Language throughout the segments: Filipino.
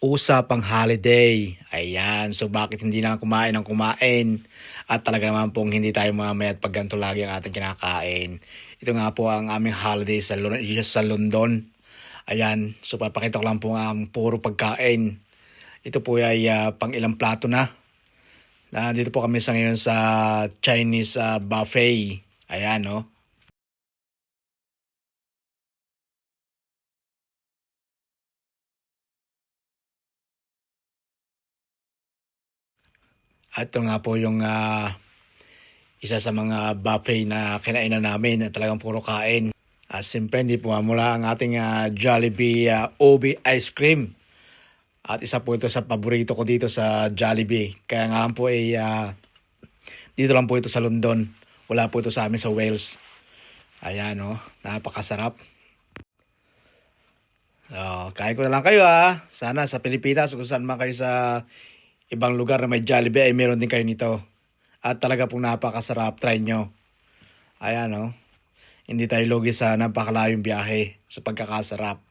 Usapang holiday, ayan. So bakit hindi na kumain ng kumain? At talaga naman pong hindi tayo mamaya at pag ganito lagi ang ating kinakain. Ito nga po ang aming holiday sa London. Ayan, so papakita ko lang po ang puro pagkain. Ito po ay pang ilang plato na. Dito po kami sa ngayon sa Chinese buffet. Ayan, no. At ito nga po yung isa sa mga buffet na kinainan namin na talagang puro kain. At siyempre hindi po mula ang ating Jollibee OB ice cream. At isa po ito sa paborito ko dito sa Jollibee. Kaya nga lang po dito lang po ito sa London. Wala po ito sa amin sa Wales. Ayan o, napakasarap. Kain ko na lang kayo Sana sa Pilipinas kung saan man kayo sa ibang lugar na may Jollibee ay meron din kayo nito. At talaga pong napakasarap. Try nyo. Ayan o. Hindi tayo lugi sa napakalayong biyahe sa pagkakasarap.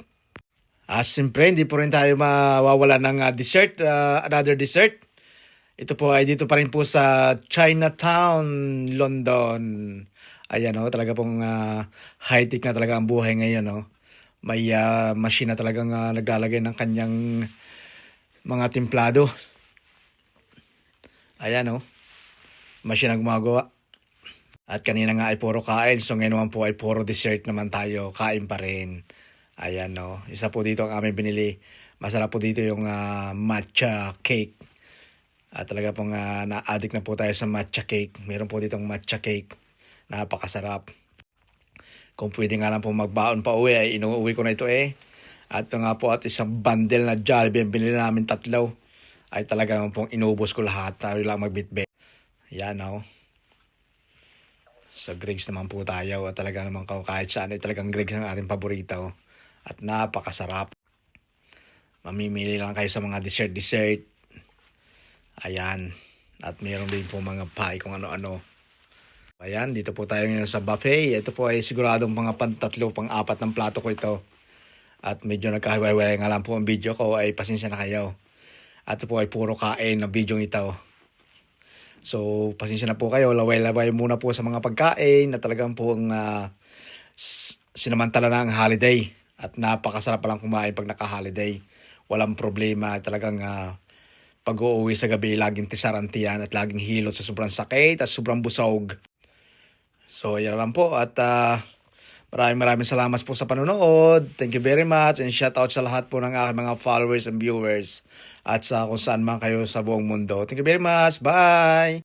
Siyempre, hindi po rin tayo mawawala ng dessert, another dessert. Ito po ay dito pa rin po sa Chinatown, London. Ayan talaga pong high-tech na talaga ang buhay ngayon. May machine na talagang naglalagay ng kanyang mga timplado. Ayan machine ang gumagawa. At kanina nga ay puro kain, so ngayon naman po ay puro dessert naman tayo, kain pa rin. Ayan isa po dito ang aming binili. Masarap po dito yung matcha cake. At talaga pong na-addict na po tayo sa matcha cake. Meron po ditong matcha cake. Napakasarap. Kung pwede nga lang po magbaon pa uwi, ay inuuwi ko na ito At ito nga po at isang bundle na Jollibee, ang binili namin 3. Ay talaga naman pong inubos ko lahat. Tayo lang magbitbit. Yan Sa Greg's naman po tayo at talaga naman kahit saan ay talagang Greg's ang ating paborito. At napakasarap. Mamimili lang kayo sa mga dessert. Ayan. At meron din po mga pie kung ano-ano. Ayan, dito po tayo ngayon sa buffet. Ito po ay siguradong mga pang-3, pang-4 ng plato ko ito. At medyo nagkahiwalay nga lang po ang video ko ay pasensya na kayo. At ito po ay puro kain ng video ito. So, pasensya na po kayo. Laway-laway muna po sa mga pagkain na talagang po ang sinamantala na ang holiday. At napakasarap palang kumain pag naka-holiday. Walang problema. Talagang pag-uuwi sa gabi, laging tisarantiyan at laging hilot sa sobrang sakit at sobrang busog. So, yan lang po. At maraming salamat po sa panonood. Thank you very much. And shout out sa lahat po ng aking mga followers and viewers. At sa kung saan man kayo sa buong mundo. Thank you very much. Bye!